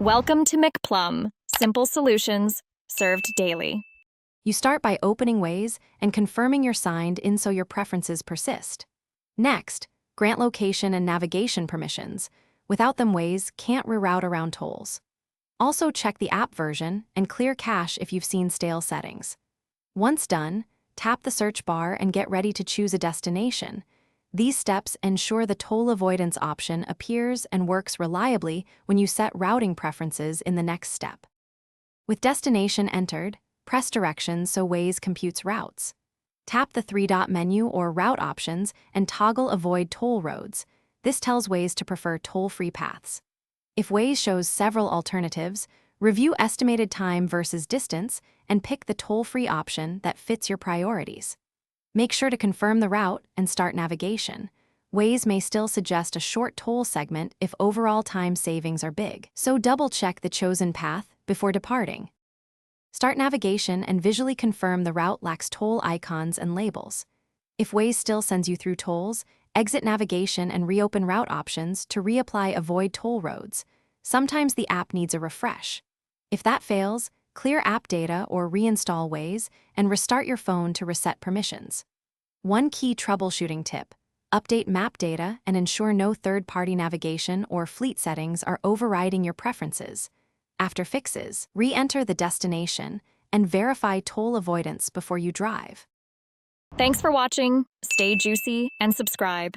Welcome to McPlum, simple solutions served daily. You start by opening Waze and confirming you're signed in so your preferences persist. Next, grant location and navigation permissions. Without them, Waze can't reroute around tolls. Also, check the app version and clear cache if you've seen stale settings. Once done, tap the search bar and get ready to choose a destination. These steps ensure the toll avoidance option appears and works reliably when you set routing preferences in the next step. With destination entered, press directions so Waze computes routes. Tap the three-dot menu or route options and toggle Avoid Toll Roads. This tells Waze to prefer toll-free paths. If Waze shows several alternatives, review estimated time versus distance and pick the toll-free option that fits your priorities. Make sure to confirm the route and start navigation. Waze may still suggest a short toll segment if overall time savings are big, so double-check the chosen path before departing. Start navigation and visually confirm the route lacks toll icons and labels. If Waze still sends you through tolls, exit navigation and reopen route options to reapply Avoid Toll Roads. Sometimes the app needs a refresh. If that fails, clear app data or reinstall Waze and restart your phone to reset permissions. One key troubleshooting tip: update map data and ensure no third-party navigation or fleet settings are overriding your preferences. After fixes, re-enter the destination and verify toll avoidance before you drive. Thanks for watching. Stay juicy and subscribe.